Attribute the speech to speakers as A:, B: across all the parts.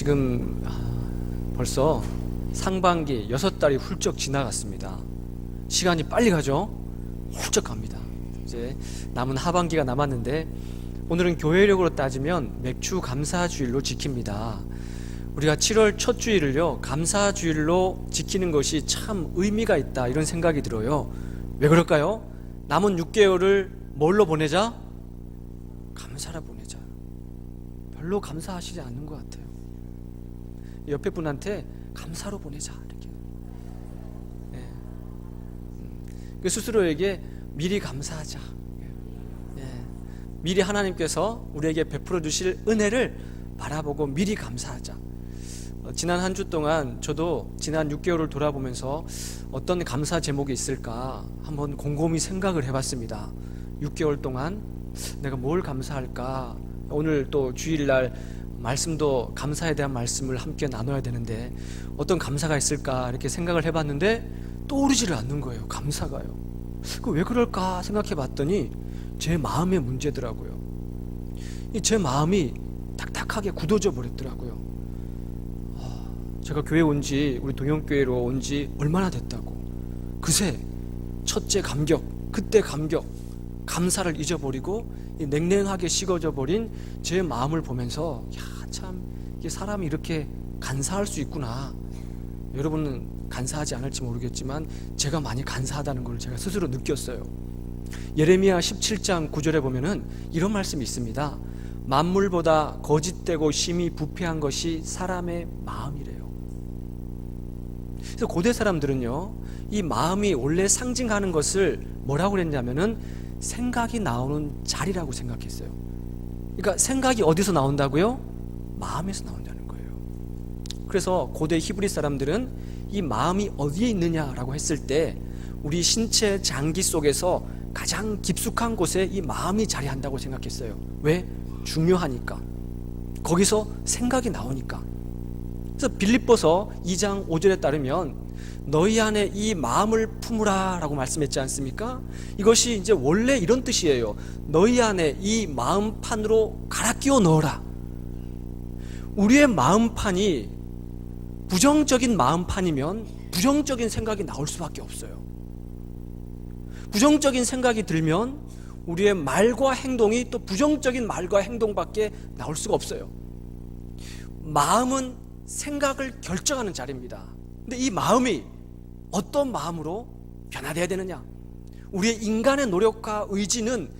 A: 지금 벌써 상반기 6달이 훌쩍 지나갔습니다. 시간이 빨리 가죠? 훌쩍 갑니다. 이제 남은 하반기가 남았는데 오늘은 교회력으로 따지면 맥주 감사주일로 지킵니다. 우리가 7월 첫 주일을요, 감사주일로 지키는 것이 참 의미가 있다, 이런 생각이 들어요. 왜 그럴까요? 남은 6개월을 뭘로 보내자? 감사로 보내자. 별로 감사하시지 않는 것 같아요. 옆에 분한테 감사로 보내자, 이렇게. 스스로에게 미리 감사하자. 미리 하나님께서 우리에게 베풀어 주실 은혜를 바라보고 미리 감사하자. 지난 한 주 동안 저도 지난 6개월을 돌아보면서 어떤 감사 제목이 있을까 한번 곰곰이 생각을 해봤습니다. 6개월 동안 내가 뭘 감사할까? 오늘 또 주일날 말씀도 감사에 대한 말씀을 함께 나눠야 되는데 어떤 감사가 있을까 이렇게 생각을 해봤는데 떠오르지를 않는 거예요. 감사가요. 왜 그럴까 생각해 봤더니 제 마음의 문제더라고요. 제 마음이 딱딱하게 굳어져 버렸더라고요. 제가 교회 온 지, 우리 동영교회로 온 지 얼마나 됐다고. 그새 첫째 감격, 그때 감격, 감사를 잊어버리고 냉랭하게 식어져 버린 제 마음을 보면서 참 사람이 이렇게 간사할 수 있구나. 여러분은 간사하지 않을지 모르겠지만 제가 많이 간사하다는 걸 제가 스스로 느꼈어요. 예레미야 17장 9절에 보면은 이런 말씀이 있습니다. 만물보다 거짓되고 심히 부패한 것이 사람의 마음이래요. 그래서 고대 사람들은요, 이 마음이 원래 상징하는 것을 뭐라고 그랬냐면은 생각이 나오는 자리라고 생각했어요. 그러니까 생각이 어디서 나온다고요? 마음에서 나온다는 거예요. 그래서 고대 히브리 사람들은 이 마음이 어디에 있느냐라고 했을 때 우리 신체 장기 속에서 가장 깊숙한 곳에 이 마음이 자리한다고 생각했어요. 왜? 중요하니까. 거기서 생각이 나오니까. 그래서 빌립보서 2장 5절에 따르면 너희 안에 이 마음을 품으라 라고 말씀했지 않습니까? 이것이 이제 원래 이런 뜻이에요. 너희 안에 이 마음판으로 갈아 끼워 넣어라. 우리의 마음판이 부정적인 마음판이면 부정적인 생각이 나올 수밖에 없어요. 부정적인 생각이 들면 우리의 말과 행동이 또 부정적인 말과 행동밖에 나올 수가 없어요. 마음은 생각을 결정하는 자리입니다. 근데 이 마음이 어떤 마음으로 변화되어야 되느냐? 우리의 인간의 노력과 의지는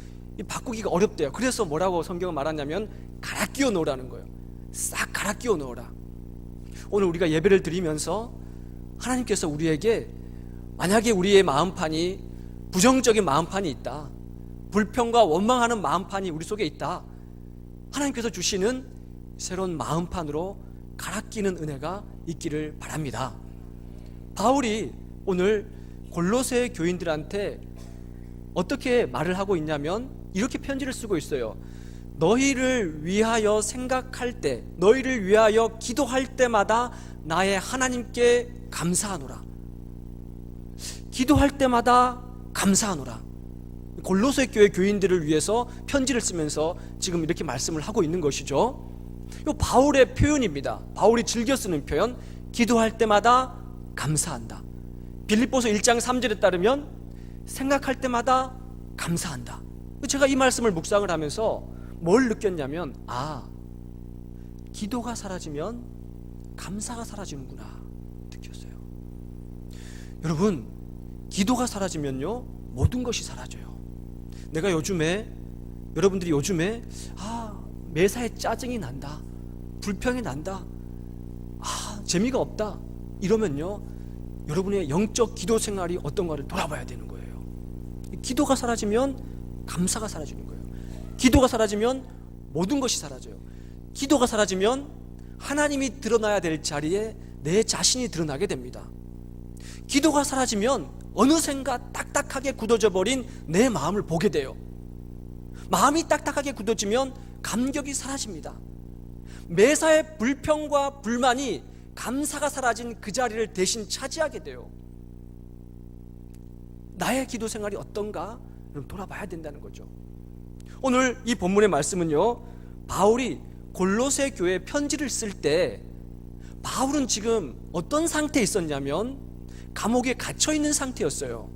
A: 바꾸기가 어렵대요. 그래서 뭐라고 성경은 말하냐면 갈아 끼워 넣으라는 거예요. 싹 갈아 끼워 넣어라. 오늘 우리가 예배를 드리면서 하나님께서 우리에게 만약에 우리의 마음판이 부정적인 마음판이 있다, 불평과 원망하는 마음판이 우리 속에 있다, 하나님께서 주시는 새로운 마음판으로 갈아 끼는 은혜가 있기를 바랍니다. 바울이 오늘 골로새 교인들한테 어떻게 말을 하고 있냐면 이렇게 편지를 쓰고 있어요. 너희를 위하여 생각할 때, 너희를 위하여 기도할 때마다 나의 하나님께 감사하노라. 기도할 때마다 감사하노라. 골로새 교회 교인들을 위해서 편지를 쓰면서 지금 이렇게 말씀을 하고 있는 것이죠. 이 바울의 표현입니다. 바울이 즐겨 쓰는 표현, 기도할 때마다 감사한다. 빌립보서 1장 3절에 따르면 생각할 때마다 감사한다. 제가 이 말씀을 묵상을 하면서 뭘 느꼈냐면 기도가 사라지면 감사가 사라지는구나 느꼈어요. 여러분, 기도가 사라지면요 모든 것이 사라져요. 내가 여러분들이 요즘에 매사에 짜증이 난다, 불평이 난다, 재미가 없다 이러면요 여러분의 영적 기도 생활이 어떤가를 돌아봐야 되는 거예요. 기도가 사라지면 감사가 사라지는 거예요. 기도가 사라지면 모든 것이 사라져요. 기도가 사라지면 하나님이 드러나야 될 자리에 내 자신이 드러나게 됩니다. 기도가 사라지면 어느샌가 딱딱하게 굳어져 버린 내 마음을 보게 돼요. 마음이 딱딱하게 굳어지면 감격이 사라집니다. 매사의 불평과 불만이 감사가 사라진 그 자리를 대신 차지하게 돼요. 나의 기도 생활이 어떤가? 돌아봐야 된다는 거죠. 오늘 이 본문의 말씀은요, 바울이 골로새 교회에 편지를 쓸 때 바울은 지금 어떤 상태에 있었냐면 감옥에 갇혀 있는 상태였어요.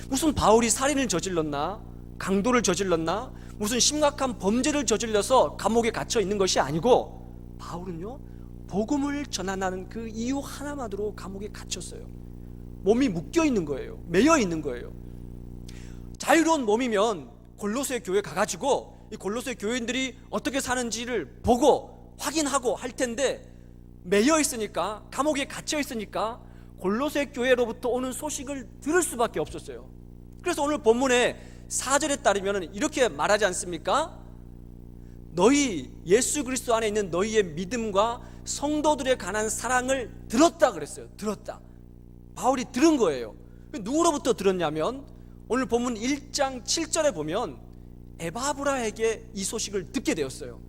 A: 무슨 바울이 살인을 저질렀나, 강도를 저질렀나, 무슨 심각한 범죄를 저질러서 감옥에 갇혀 있는 것이 아니고, 바울은요 복음을 전하는 그 이유 하나만으로 감옥에 갇혔어요. 몸이 묶여 있는 거예요. 매여 있는 거예요. 자유로운 몸이면 골로새 교회 가가지고 이 골로새 교인들이 어떻게 사는지를 보고 확인하고 할 텐데, 매여 있으니까, 감옥에 갇혀 있으니까 골로새 교회로부터 오는 소식을 들을 수밖에 없었어요. 그래서 오늘 본문의 4절에 따르면 이렇게 말하지 않습니까? 너희 예수 그리스도 안에 있는 너희의 믿음과 성도들에 관한 사랑을 들었다 그랬어요. 들었다. 바울이 들은 거예요. 누구로부터 들었냐면 오늘 본문 1장 7절에 보면 에바브라에게 이 소식을 듣게 되었어요.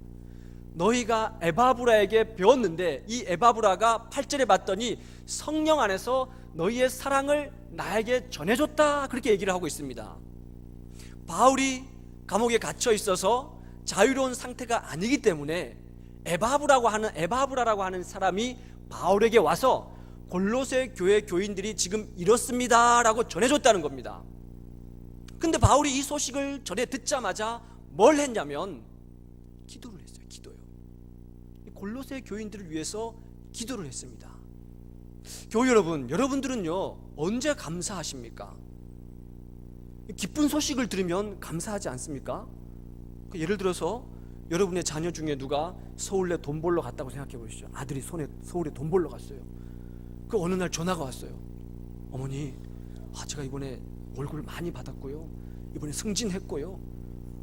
A: 너희가 에바브라에게 배웠는데, 이 에바브라가 8절에 봤더니 성령 안에서 너희의 사랑을 나에게 전해줬다, 그렇게 얘기를 하고 있습니다. 바울이 감옥에 갇혀 있어서 자유로운 상태가 아니기 때문에 에바브라라고 하는 사람이 바울에게 와서 골로새 교회 교인들이 지금 이렇습니다 라고 전해줬다는 겁니다. 근데 바울이 이 소식을 전해 듣자마자 뭘 했냐면 기도를 했어요. 기도요. 골로새 교인들을 위해서 기도를 했습니다. 교회 여러분, 여러분들은요 언제 감사하십니까? 기쁜 소식을 들으면 감사하지 않습니까? 예를 들어서 여러분의 자녀 중에 누가 서울에 돈 벌러 갔다고 생각해 보시죠. 아들이 서울에 돈 벌러 갔어요. 그 어느 날 전화가 왔어요. 어머니, 제가 이번에 월급을 많이 받았고요, 이번에 승진했고요,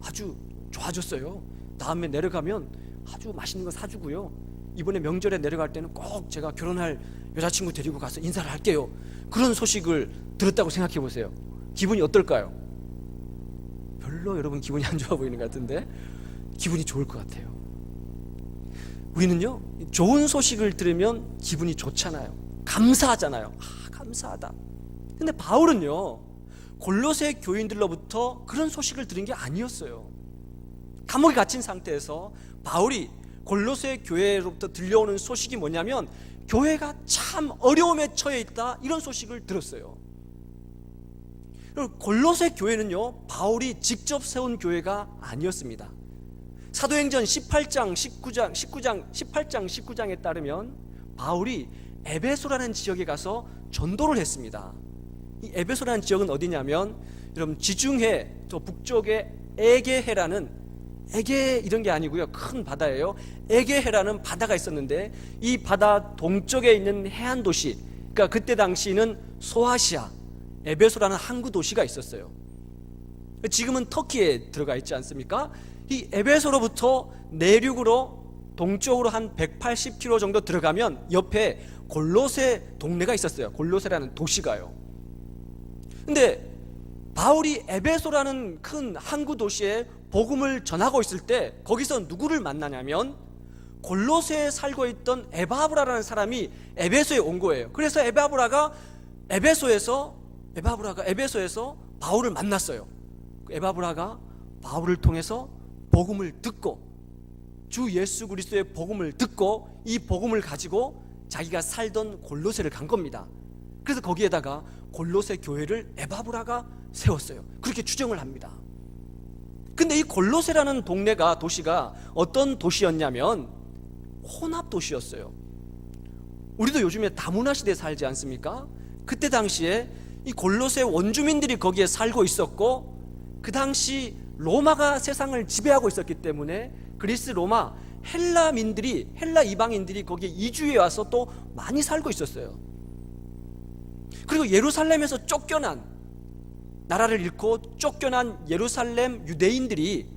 A: 아주 좋아졌어요. 다음에 내려가면 아주 맛있는 거 사주고요, 이번에 명절에 내려갈 때는 꼭 제가 결혼할 여자친구 데리고 가서 인사를 할게요. 그런 소식을 들었다고 생각해 보세요. 기분이 어떨까요? 별로 여러분 기분이 안 좋아 보이는 것 같은데 기분이 좋을 것 같아요. 우리는요 좋은 소식을 들으면 기분이 좋잖아요. 감사하잖아요. 감사하다. 근데 바울은요 골로새 교인들로부터 그런 소식을 들은 게 아니었어요. 감옥에 갇힌 상태에서 바울이 골로새 교회로부터 들려오는 소식이 뭐냐면 교회가 참 어려움에 처해 있다, 이런 소식을 들었어요. 골로새 교회는요 바울이 직접 세운 교회가 아니었습니다. 사도행전 18장 19장에 따르면 바울이 에베소라는 지역에 가서 전도를 했습니다. 이 에베소라는 지역은 어디냐면 여러분 지중해 저 북쪽에 에게 이런 게 아니고요, 큰 바다예요. 에게해라는 바다가 있었는데 이 바다 동쪽에 있는 해안 도시, 그러니까 그때 당시는 소아시아 에베소라는 항구 도시가 있었어요. 지금은 터키에 들어가 있지 않습니까? 이 에베소로부터 내륙으로 동쪽으로 한 180km 정도 들어가면 옆에 골로새 동네가 있었어요. 골로새라는 도시가요. 근데 바울이 에베소라는 큰 항구 도시에 복음을 전하고 있을 때 거기서 누구를 만나냐면 골로새에 살고 있던 에바브라라는 사람이 에베소에 온 거예요. 그래서 에바브라가 에베소에서 바울을 만났어요. 에바브라가 바울을 통해서 복음을 듣고, 주 예수 그리스도의 복음을 듣고 이 복음을 가지고 자기가 살던 골로새를 간 겁니다. 그래서 거기에다가 골로새 교회를 에바브라가 세웠어요. 그렇게 추정을 합니다. 근데 이 골로새라는 도시가 어떤 도시였냐면 혼합 도시였어요. 우리도 요즘에 다문화 시대에 살지 않습니까? 그때 당시에 이 골로새 원주민들이 거기에 살고 있었고, 그 당시 로마가 세상을 지배하고 있었기 때문에 그리스, 로마, 헬라 이방인들이 거기에 이주해 와서 또 많이 살고 있었어요. 그리고 예루살렘에서 나라를 잃고 쫓겨난 예루살렘 유대인들이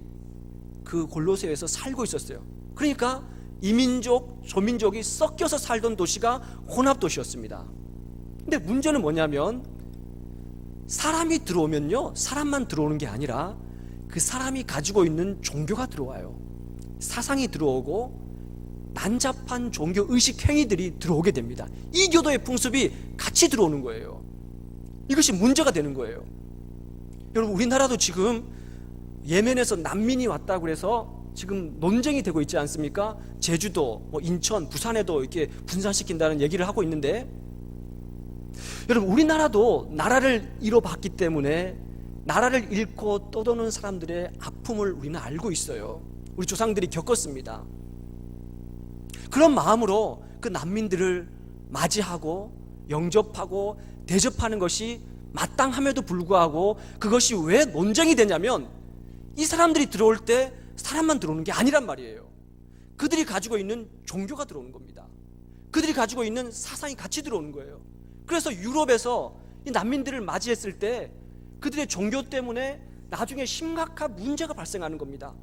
A: 그 골로새에서 살고 있었어요. 그러니까 이민족, 소민족이 섞여서 살던 도시가 혼합도시였습니다. 근데 문제는 뭐냐면 사람이 들어오면요, 사람만 들어오는 게 아니라 그 사람이 가지고 있는 종교가 들어와요. 사상이 들어오고 난잡한 종교 의식 행위들이 들어오게 됩니다. 이 교도의 풍습이 같이 들어오는 거예요. 이것이 문제가 되는 거예요. 여러분, 우리나라도 지금 예멘에서 난민이 왔다고 해서 지금 논쟁이 되고 있지 않습니까? 제주도, 인천, 부산에도 이렇게 분산시킨다는 얘기를 하고 있는데, 여러분, 우리나라도 나라를 잃어봤기 때문에 나라를 잃고 떠도는 사람들의 아픔을 우리는 알고 있어요. 우리 조상들이 겪었습니다. 그런 마음으로 그 난민들을 맞이하고 영접하고 대접하는 것이 마땅함에도 불구하고, 그것이 왜 논쟁이 되냐면, 이 사람들이 들어올 때 사람만 들어오는 게 아니란 말이에요. 그들이 가지고 있는 종교가 들어오는 겁니다. 그들이 가지고 있는 사상이 같이 들어오는 거예요. 그래서 유럽에서 이 난민들을 맞이했을 때 그들의 종교 때문에 나중에 심각한 문제가 발생하는 겁니다.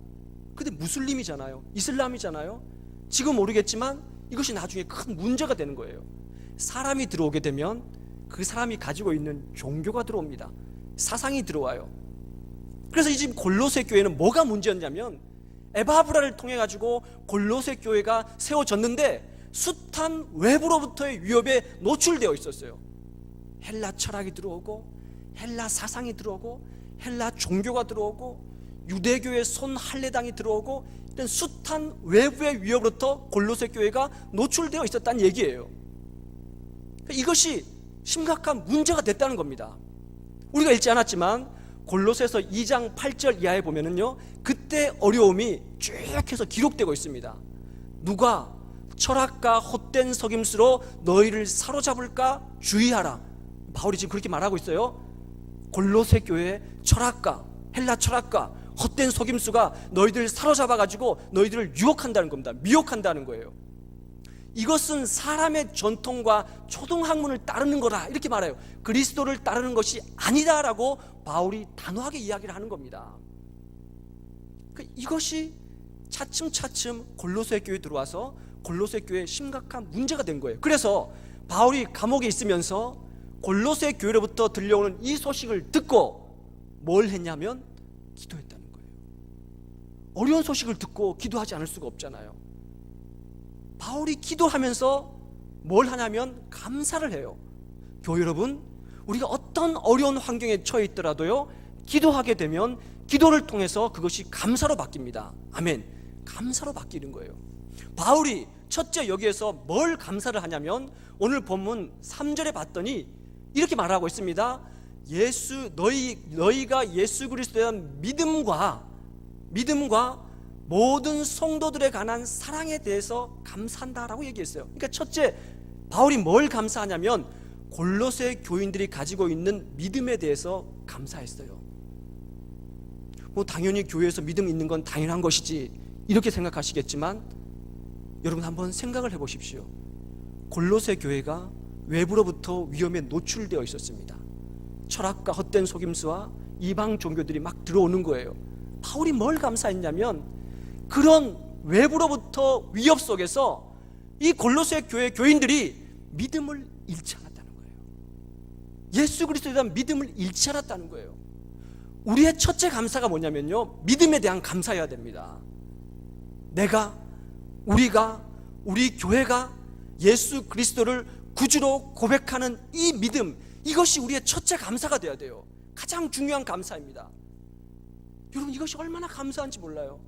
A: 근데 무슬림이잖아요, 이슬람이잖아요. 지금 모르겠지만 이것이 나중에 큰 문제가 되는 거예요. 사람이 들어오게 되면 그 사람이 가지고 있는 종교가 들어옵니다. 사상이 들어와요. 그래서 이 지금 골로새 교회는 뭐가 문제였냐면, 에바브라를 통해 가지고 골로새 교회가 세워졌는데 숱한 외부로부터의 위협에 노출되어 있었어요. 헬라 철학이 들어오고, 헬라 사상이 들어오고, 헬라 종교가 들어오고, 유대교의 손할례당이 들어오고, 이런 숱한 외부의 위협으로부터 골로새 교회가 노출되어 있었다는 얘기예요. 이것이 심각한 문제가 됐다는 겁니다. 우리가 읽지 않았지만 골로새서 2장 8절 이하에 보면은요, 그때 어려움이 쭉 해서 기록되고 있습니다. 누가 철학과 헛된 속임수로 너희를 사로잡을까 주의하라. 바울이 지금 그렇게 말하고 있어요. 골로새 교회의 철학과, 헬라 철학과 헛된 속임수가 너희들을 사로잡아가지고 너희들을 유혹한다는 겁니다. 미혹한다는 거예요. 이것은 사람의 전통과 초등학문을 따르는 거라, 이렇게 말해요. 그리스도를 따르는 것이 아니다라고 바울이 단호하게 이야기를 하는 겁니다. 이것이 차츰차츰 골로새 교회에 들어와서 골로새 교회에 심각한 문제가 된 거예요. 그래서 바울이 감옥에 있으면서 골로새 교회로부터 들려오는 이 소식을 듣고 뭘 했냐면 기도했다는 거예요. 어려운 소식을 듣고 기도하지 않을 수가 없잖아요. 바울이 기도하면서 뭘 하냐면 감사를 해요. 교회 여러분, 우리가 어떤 어려운 환경에 처해 있더라도요, 기도하게 되면 기도를 통해서 그것이 감사로 바뀝니다. 아멘. 감사로 바뀌는 거예요. 바울이 첫째 여기에서 뭘 감사를 하냐면, 오늘 본문 3절에 봤더니 이렇게 말하고 있습니다. 너희가 예수 그리스도에 대한 믿음과 모든 성도들에 관한 사랑에 대해서 감사한다라고 얘기했어요. 그러니까 첫째, 바울이 뭘 감사하냐면 골로새 교인들이 가지고 있는 믿음에 대해서 감사했어요. 당연히 교회에서 믿음이 있는 건 당연한 것이지, 이렇게 생각하시겠지만 여러분 한번 생각을 해보십시오. 골로새 교회가 외부로부터 위험에 노출되어 있었습니다. 철학과 헛된 속임수와 이방 종교들이 막 들어오는 거예요. 바울이 뭘 감사했냐면, 그런 외부로부터 위협 속에서 이 골로새 교회 교인들이 믿음을 잃지 않았다는 거예요. 예수 그리스도에 대한 믿음을 잃지 않았다는 거예요. 우리의 첫째 감사가 뭐냐면요, 믿음에 대한 감사해야 됩니다. 우리 교회가 예수 그리스도를 구주로 고백하는 이 믿음, 이것이 우리의 첫째 감사가 되어야 돼요. 가장 중요한 감사입니다. 여러분, 이것이 얼마나 감사한지 몰라요.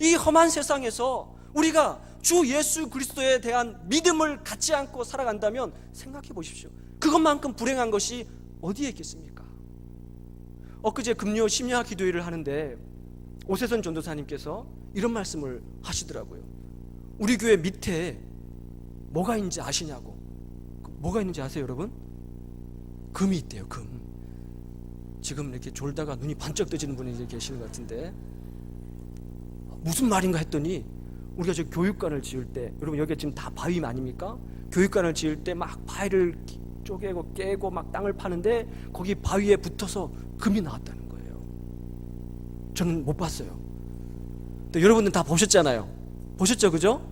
A: 이 험한 세상에서 우리가 주 예수 그리스도에 대한 믿음을 갖지 않고 살아간다면 생각해 보십시오. 그것만큼 불행한 것이 어디에 있겠습니까? 엊그제 금요 심야 기도회를 하는데 오세선 전도사님께서 이런 말씀을 하시더라고요. 우리 교회 밑에 뭐가 있는지 아시냐고. 뭐가 있는지 아세요, 여러분? 금이 있대요, 금. 지금 이렇게 졸다가 눈이 반짝 떠지는 분이 계시는 것 같은데, 무슨 말인가 했더니, 우리가 저 교육관을 지을 때, 여러분 여기가 지금 다 바위 아닙니까? 교육관을 지을 때 막 바위를 쪼개고 깨고 막 땅을 파는데 거기 바위에 붙어서 금이 나왔다는 거예요. 저는 못 봤어요. 근데 여러분들 다 보셨잖아요. 보셨죠, 그죠?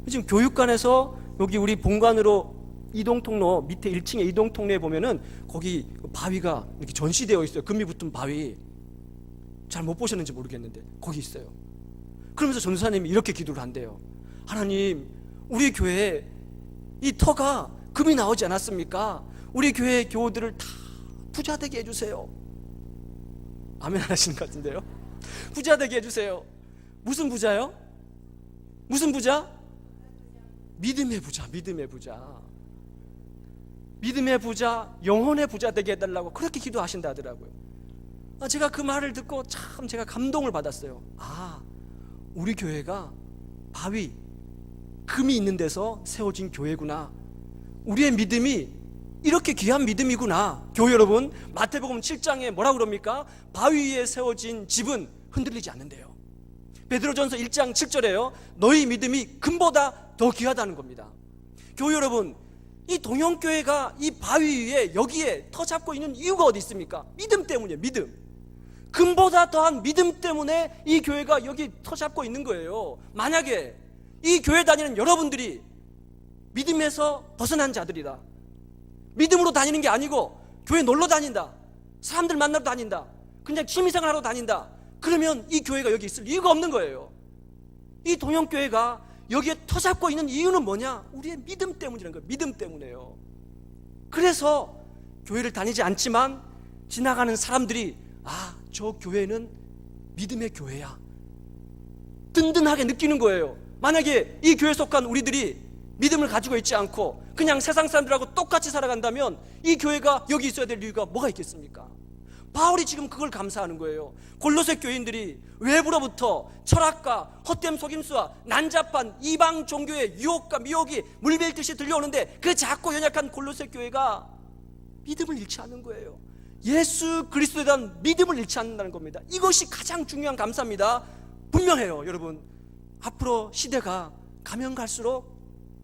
A: 지금 교육관에서 여기 우리 본관으로 이동통로 밑에 1층에 이동통로에 보면은 거기 바위가 이렇게 전시되어 있어요. 금이 붙은 바위. 잘 못 보셨는지 모르겠는데 거기 있어요. 그러면서 전도사님이 이렇게 기도를 한대요. 하나님, 우리 교회에 이 터가 금이 나오지 않았습니까? 우리 교회 교우들을 다 부자 되게 해주세요. 아멘 안 하시는 것 같은데요? 부자 되게 해주세요. 무슨 부자요? 무슨 부자? 믿음의 부자, 믿음의 부자. 믿음의 부자, 영혼의 부자 되게 해달라고 그렇게 기도하신다 하더라고요. 제가 그 말을 듣고 참 제가 감동을 받았어요. 우리 교회가 바위, 금이 있는 데서 세워진 교회구나. 우리의 믿음이 이렇게 귀한 믿음이구나. 교회 여러분, 마태복음 7장에 뭐라 그럽니까? 바위 위에 세워진 집은 흔들리지 않는데요. 베드로전서 1장 7절에요. 너희 믿음이 금보다 더 귀하다는 겁니다. 교회 여러분, 이 동영교회가 이 바위 위에 여기에 터 잡고 있는 이유가 어디 있습니까? 믿음 때문이에요. 믿음. 금보다 더한 믿음 때문에 이 교회가 여기 터 잡고 있는 거예요. 만약에 이 교회 다니는 여러분들이 믿음에서 벗어난 자들이다, 믿음으로 다니는 게 아니고 교회 놀러 다닌다, 사람들 만나러 다닌다, 그냥 취미생활 하러 다닌다, 그러면 이 교회가 여기 있을 이유가 없는 거예요. 이 동영교회가 여기에 터 잡고 있는 이유는 뭐냐? 우리의 믿음 때문이라는 거예요. 믿음 때문에요. 그래서 교회를 다니지 않지만 지나가는 사람들이 저 교회는 믿음의 교회야, 든든하게 느끼는 거예요. 만약에 이 교회에 속한 우리들이 믿음을 가지고 있지 않고 그냥 세상 사람들하고 똑같이 살아간다면 이 교회가 여기 있어야 될 이유가 뭐가 있겠습니까? 바울이 지금 그걸 감사하는 거예요. 골로새 교인들이 외부로부터 철학과 헛됨 속임수와 난잡한 이방 종교의 유혹과 미혹이 물밀듯이 들려오는데 그 작고 연약한 골로새 교회가 믿음을 잃지 않는 거예요. 예수 그리스도에 대한 믿음을 잃지 않는다는 겁니다. 이것이 가장 중요한 감사입니다. 분명해요. 여러분, 앞으로 시대가 가면 갈수록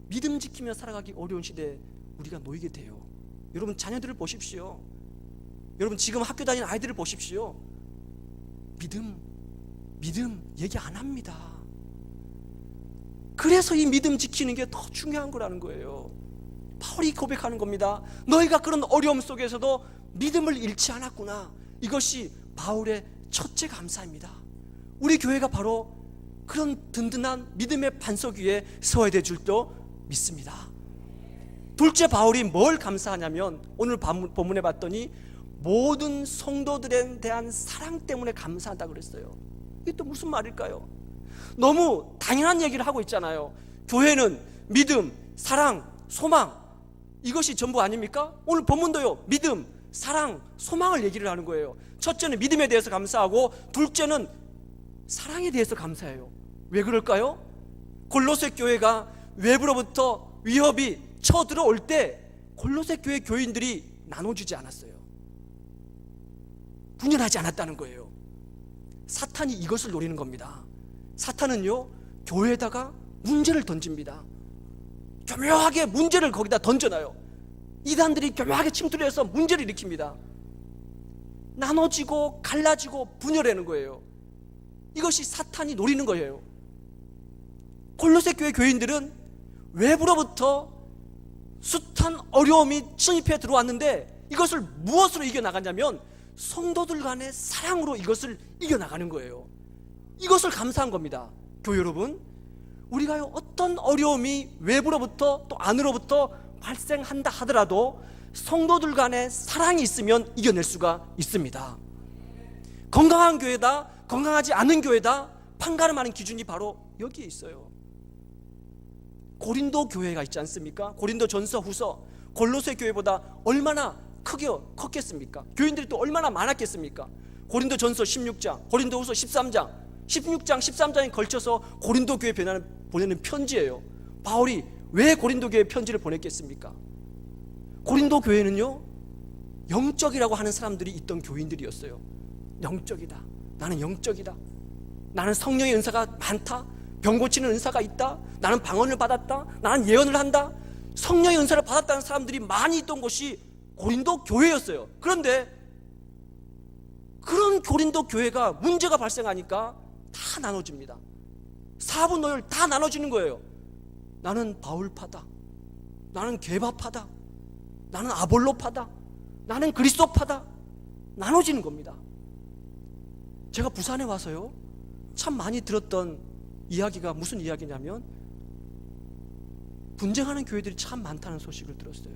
A: 믿음 지키며 살아가기 어려운 시대에 우리가 놓이게 돼요. 여러분, 자녀들을 보십시오. 여러분, 지금 학교 다니는 아이들을 보십시오. 믿음 얘기 안 합니다. 그래서 이 믿음 지키는 게 더 중요한 거라는 거예요. 바울이 고백하는 겁니다. 너희가 그런 어려움 속에서도 믿음을 잃지 않았구나. 이것이 바울의 첫째 감사입니다. 우리 교회가 바로 그런 든든한 믿음의 반석 위에 서야 될 줄도 믿습니다. 둘째, 바울이 뭘 감사하냐면 오늘 본문에 봤더니 모든 성도들에 대한 사랑 때문에 감사하다고 그랬어요. 이게 또 무슨 말일까요? 너무 당연한 얘기를 하고 있잖아요. 교회는 믿음, 사랑, 소망, 이것이 전부 아닙니까? 오늘 본문도요, 믿음, 사랑, 소망을 얘기를 하는 거예요. 첫째는 믿음에 대해서 감사하고 둘째는 사랑에 대해서 감사해요. 왜 그럴까요? 골로새 교회가 외부로부터 위협이 쳐들어올 때 골로새 교회 교인들이 나눠주지 않았어요. 분열하지 않았다는 거예요. 사탄이 이것을 노리는 겁니다. 사탄은요, 교회에다가 문제를 던집니다. 교묘하게 문제를 거기다 던져놔요. 이단들이 교묘하게 침투해서 문제를 일으킵니다. 나눠지고 갈라지고 분열하는 거예요. 이것이 사탄이 노리는 거예요. 골로새 교회 교인들은 외부로부터 숱한 어려움이 침입해 들어왔는데 이것을 무엇으로 이겨나가냐면 성도들 간의 사랑으로 이것을 이겨나가는 거예요. 이것을 감사한 겁니다. 교회 여러분, 우리가요, 어떤 어려움이 외부로부터 또 안으로부터 발생한다 하더라도 성도들 간의 사랑이 있으면 이겨낼 수가 있습니다. 건강한 교회다, 건강하지 않은 교회다, 판가름하는 기준이 바로 여기에 있어요. 고린도 교회가 있지 않습니까? 고린도 전서 후서 골로새 교회보다 얼마나 크게 컸겠습니까? 교인들이 또 얼마나 많았겠습니까? 고린도 전서 16장, 고린도 후서 13장, 16장, 13장에 걸쳐서 고린도 교회 보내는 편지예요. 바울이 왜 고린도 교회에 편지를 보냈겠습니까? 고린도 교회는요, 영적이라고 하는 사람들이 있던 교인들이었어요. 영적이다, 나는 영적이다, 나는 성령의 은사가 많다, 병 고치는 은사가 있다, 나는 방언을 받았다, 나는 예언을 한다, 성령의 은사를 받았다는 사람들이 많이 있던 곳이 고린도 교회였어요. 그런데 그런 고린도 교회가 문제가 발생하니까 다 나눠집니다. 사분오열 다 나눠지는 거예요. 나는 바울파다, 나는 게바파다, 나는 아볼로파다, 나는 그리스도파다, 나눠지는 겁니다. 제가 부산에 와서요, 참 많이 들었던 이야기가 무슨 이야기냐면 분쟁하는 교회들이 참 많다는 소식을 들었어요.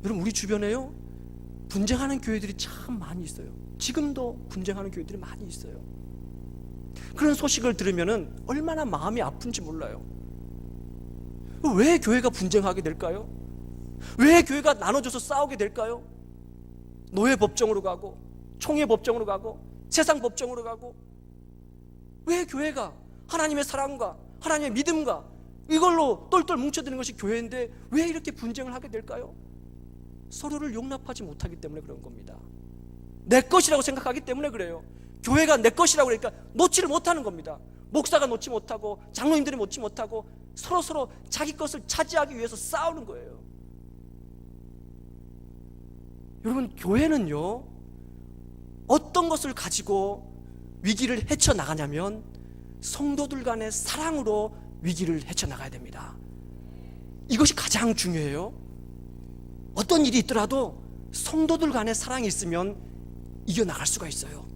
A: 여러분, 우리 주변에요, 분쟁하는 교회들이 참 많이 있어요. 지금도 분쟁하는 교회들이 많이 있어요. 그런 소식을 들으면은 얼마나 마음이 아픈지 몰라요. 왜 교회가 분쟁하게 될까요? 왜 교회가 나눠져서 싸우게 될까요? 노예 법정으로 가고 총회 법정으로 가고 세상 법정으로 가고, 왜 교회가 하나님의 사랑과 하나님의 믿음과 이걸로 똘똘 뭉쳐드는 것이 교회인데 왜 이렇게 분쟁을 하게 될까요? 서로를 용납하지 못하기 때문에 그런 겁니다. 내 것이라고 생각하기 때문에 그래요. 교회가 내 것이라고 그러니까 놓지를 못하는 겁니다. 목사가 놓지 못하고 장로님들이 놓지 못하고 서로 자기 것을 차지하기 위해서 싸우는 거예요. 여러분, 교회는요, 어떤 것을 가지고 위기를 헤쳐나가냐면 성도들 간의 사랑으로 위기를 헤쳐나가야 됩니다. 이것이 가장 중요해요. 어떤 일이 있더라도 성도들 간의 사랑이 있으면 이겨나갈 수가 있어요.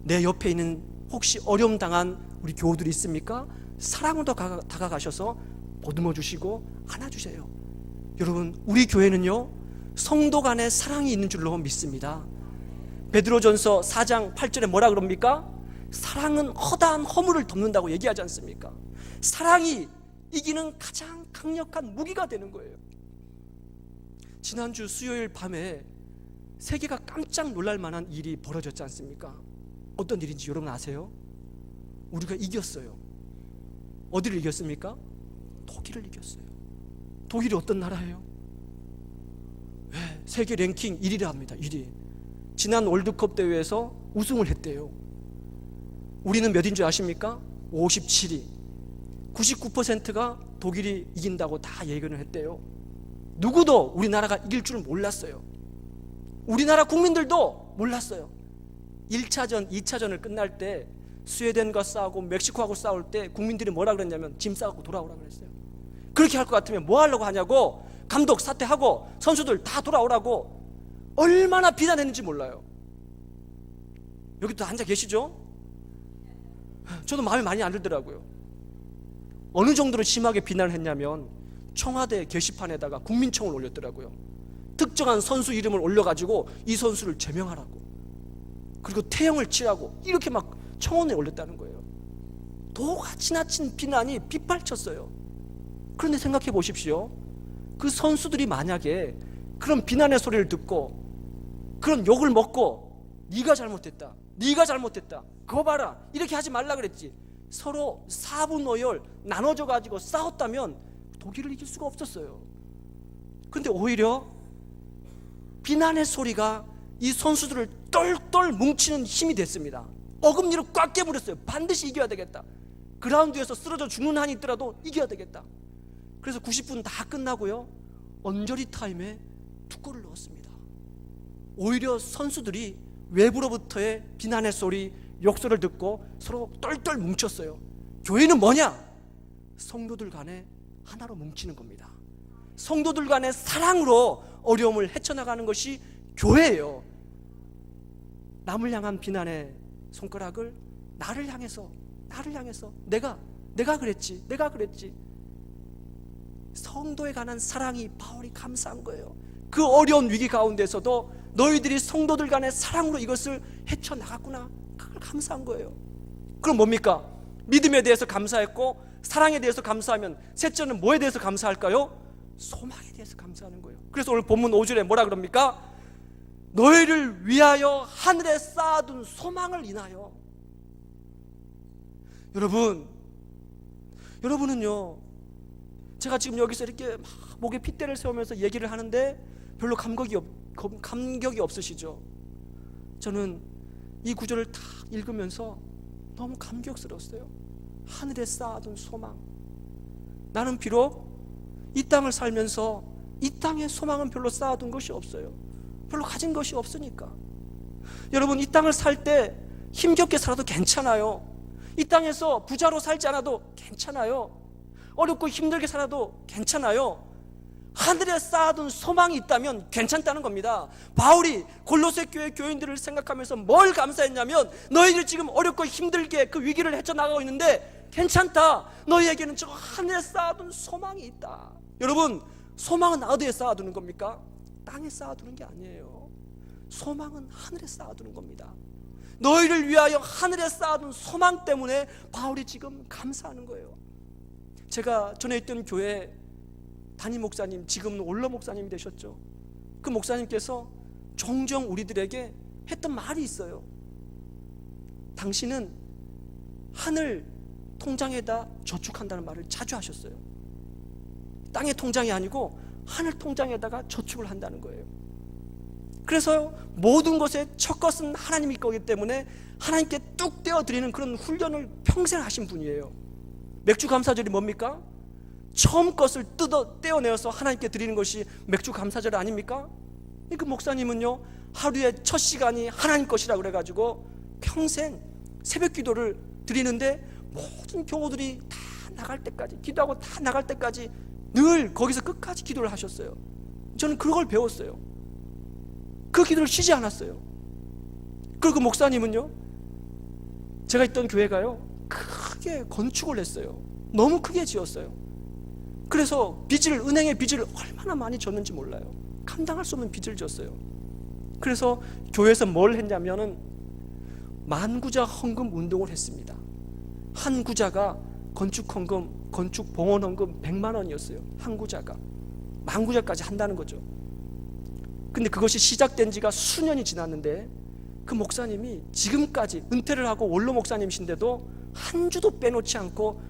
A: 내 옆에 있는 혹시 어려움 당한 우리 교우들이 있습니까? 사랑으로 다가가셔서 보듬어 주시고 안아주세요. 여러분, 우리 교회는요, 성도 간의 사랑이 있는 줄로 믿습니다. 베드로전서 4장 8절에 뭐라 그럽니까? 사랑은 허다한 허물을 덮는다고 얘기하지 않습니까? 사랑이 이기는 가장 강력한 무기가 되는 거예요. 지난주 수요일 밤에 세계가 깜짝 놀랄 만한 일이 벌어졌지 않습니까? 어떤 일인지 여러분 아세요? 우리가 이겼어요. 어디를 이겼습니까? 독일을 이겼어요. 독일이 어떤 나라예요? 세계 랭킹 1위를 합니다. 1위. 지난 월드컵 대회에서 우승을 했대요. 우리는 몇인 줄 아십니까? 57위. 99%가 독일이 이긴다고 다 예견을 했대요. 누구도 우리나라가 이길 줄은 몰랐어요. 우리나라 국민들도 몰랐어요. 1차전, 2차전을 끝날 때 스웨덴과 싸우고 멕시코하고 싸울 때 국민들이 뭐라 그랬냐면 짐 싸갖고 돌아오라고 그랬어요. 그렇게 할 것 같으면 뭐 하려고 하냐고, 감독 사퇴하고 선수들 다 돌아오라고 얼마나 비난했는지 몰라요. 여기도 앉아 계시죠? 저도 마음이 많이 안 들더라고요. 어느 정도로 심하게 비난을 했냐면 청와대 게시판에다가 국민청을 올렸더라고요. 특정한 선수 이름을 올려가지고 이 선수를 제명하라고, 그리고 태형을 치라고, 이렇게 막 청원에 올렸다는 거예요. 도가 지나친 비난이 빗발쳤어요. 그런데 생각해 보십시오. 그 선수들이 만약에 그런 비난의 소리를 듣고 그런 욕을 먹고 네가 잘못했다, 네가 잘못했다, 그거 봐라, 이렇게 하지 말라 그랬지, 서로 사분오열 나눠져 가지고 싸웠다면 독일을 이길 수가 없었어요. 근데 오히려 비난의 소리가 이 선수들을 똘똘 뭉치는 힘이 됐습니다. 어금니를 꽉 깨물었어요. 반드시 이겨야 되겠다. 그라운드에서 쓰러져 죽는 한이 있더라도 이겨야 되겠다. 그래서 90분 다 끝나고요, 언저리 타임에 2골을 넣었습니다. 오히려 선수들이 외부로부터의 비난의 소리, 욕설을 듣고 서로 똘똘 뭉쳤어요. 교회는 뭐냐? 성도들 간에 하나로 뭉치는 겁니다. 성도들 간의 사랑으로 어려움을 헤쳐나가는 것이 교회예요. 남을 향한 비난의 손가락을 나를 향해서 내가 그랬지. 성도에 관한 사랑이 바울이 감사한 거예요. 그 어려운 위기 가운데서도 너희들이 성도들 간의 사랑으로 이것을 헤쳐나갔구나, 그걸 감사한 거예요. 그럼 뭡니까? 믿음에 대해서 감사했고 사랑에 대해서 감사하면 셋째는 뭐에 대해서 감사할까요? 소망에 대해서 감사하는 거예요. 그래서 오늘 본문 5절에 뭐라 그럽니까? 너희를 위하여 하늘에 쌓아둔 소망을 인하여. 여러분은요, 제가 지금 여기서 이렇게 막 목에 핏대를 세우면서 얘기를 하는데 별로 감격이 없으시죠? 저는 이 구절을 다 읽으면서 너무 감격스러웠어요. 하늘에 쌓아둔 소망. 나는 비록 이 땅을 살면서 이 땅에 소망은 별로 쌓아둔 것이 없어요. 별로 가진 것이 없으니까. 여러분, 이 땅을 살 때 힘겹게 살아도 괜찮아요. 이 땅에서 부자로 살지 않아도 괜찮아요. 어렵고 힘들게 살아도 괜찮아요. 하늘에 쌓아둔 소망이 있다면 괜찮다는 겁니다. 바울이 골로새 교회 교인들을 생각하면서 뭘 감사했냐면, 너희들 지금 어렵고 힘들게 그 위기를 헤쳐나가고 있는데 괜찮다. 너희에게는 저 하늘에 쌓아둔 소망이 있다. 여러분, 소망은 어디에 쌓아두는 겁니까? 땅에 쌓아두는 게 아니에요. 소망은 하늘에 쌓아두는 겁니다. 너희를 위하여 하늘에 쌓아둔 소망 때문에 바울이 지금 감사하는 거예요. 제가 전에 있던 교회 담임 목사님, 지금은 원로 목사님이 되셨죠. 그 목사님께서 종종 우리들에게 했던 말이 있어요. 당신은 하늘 통장에다 저축한다는 말을 자주 하셨어요. 땅의 통장이 아니고 하늘 통장에다가 저축을 한다는 거예요. 그래서 모든 것의 첫 것은 하나님일 거기 때문에 하나님께 뚝 떼어드리는 그런 훈련을 평생 하신 분이에요. 맥주 감사절이 뭡니까? 처음 것을 떼어내어서 하나님께 드리는 것이 맥주 감사절 아닙니까? 그 목사님은요, 하루에 첫 시간이 하나님 것이라고 그래가지고 평생 새벽 기도를 드리는데 모든 교우들이 다 나갈 때까지, 기도하고 다 나갈 때까지 늘 거기서 끝까지 기도를 하셨어요. 저는 그걸 배웠어요. 그 기도를 쉬지 않았어요. 그리고 그 목사님은요, 제가 있던 교회가요, 크게 건축을 했어요. 너무 크게 지었어요. 그래서 은행에 빚을 얼마나 많이 졌는지 몰라요. 감당할 수 없는 빚을 졌어요. 그래서 교회에서 뭘 했냐면은 만구자 헌금 운동을 했습니다. 한 구자가 건축 헌금, 건축 봉헌 헌금 100만 원이었어요. 한 구자가. 만구자까지 한다는 거죠. 근데 그것이 시작된 지가 수년이 지났는데 그 목사님이 지금까지 은퇴를 하고 원로 목사님이신데도 한 주도 빼놓지 않고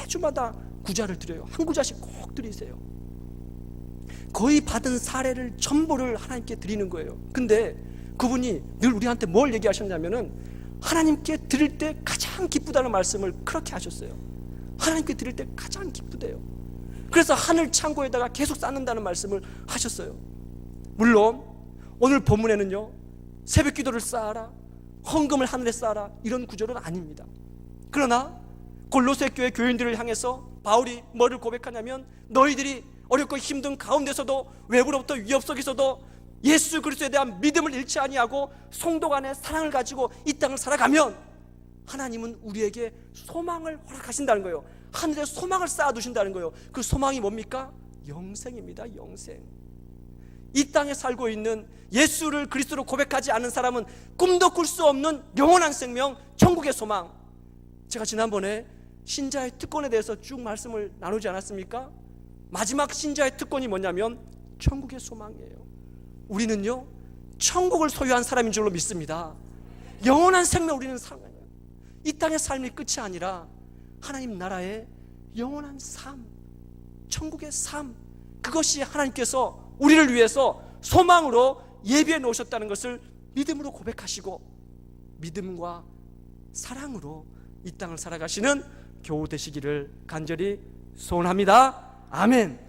A: 매주마다 구자를 드려요. 한 구자씩 꼭 드리세요. 거의 받은 사례를 전부를 하나님께 드리는 거예요. 근데 그분이 늘 우리한테 뭘 얘기하셨냐면은 하나님께 드릴 때 가장 기쁘다는 말씀을 그렇게 하셨어요. 하나님께 드릴 때 가장 기쁘대요. 그래서 하늘 창고에다가 계속 쌓는다는 말씀을 하셨어요. 물론 오늘 본문에는요, 새벽 기도를 쌓아라, 헌금을 하늘에 쌓아라, 이런 구절은 아닙니다. 그러나 골로새 교회 교인들을 향해서 바울이 뭐를 고백하냐면, 너희들이 어렵고 힘든 가운데서도 외부로부터 위협 속에서도 예수 그리스도에 대한 믿음을 잃지 아니하고 성도 간의 사랑을 가지고 이 땅을 살아가면 하나님은 우리에게 소망을 허락하신다는 거예요. 하늘에 소망을 쌓아두신다는 거예요. 그 소망이 뭡니까? 영생입니다. 영생. 이 땅에 살고 있는 예수를 그리스도로 고백하지 않은 사람은 꿈도 꿀 수 없는 영원한 생명, 천국의 소망. 제가 지난번에 신자의 특권에 대해서 쭉 말씀을 나누지 않았습니까? 마지막 신자의 특권이 뭐냐면 천국의 소망이에요. 우리는요, 천국을 소유한 사람인 줄로 믿습니다. 영원한 생명 우리는 살아가요. 이 땅의 삶이 끝이 아니라 하나님 나라의 영원한 삶, 천국의 삶, 그것이 하나님께서 우리를 위해서 소망으로 예비해 놓으셨다는 것을 믿음으로 고백하시고 믿음과 사랑으로 이 땅을 살아가시는 교우 되시기를 간절히 소원합니다. 아멘.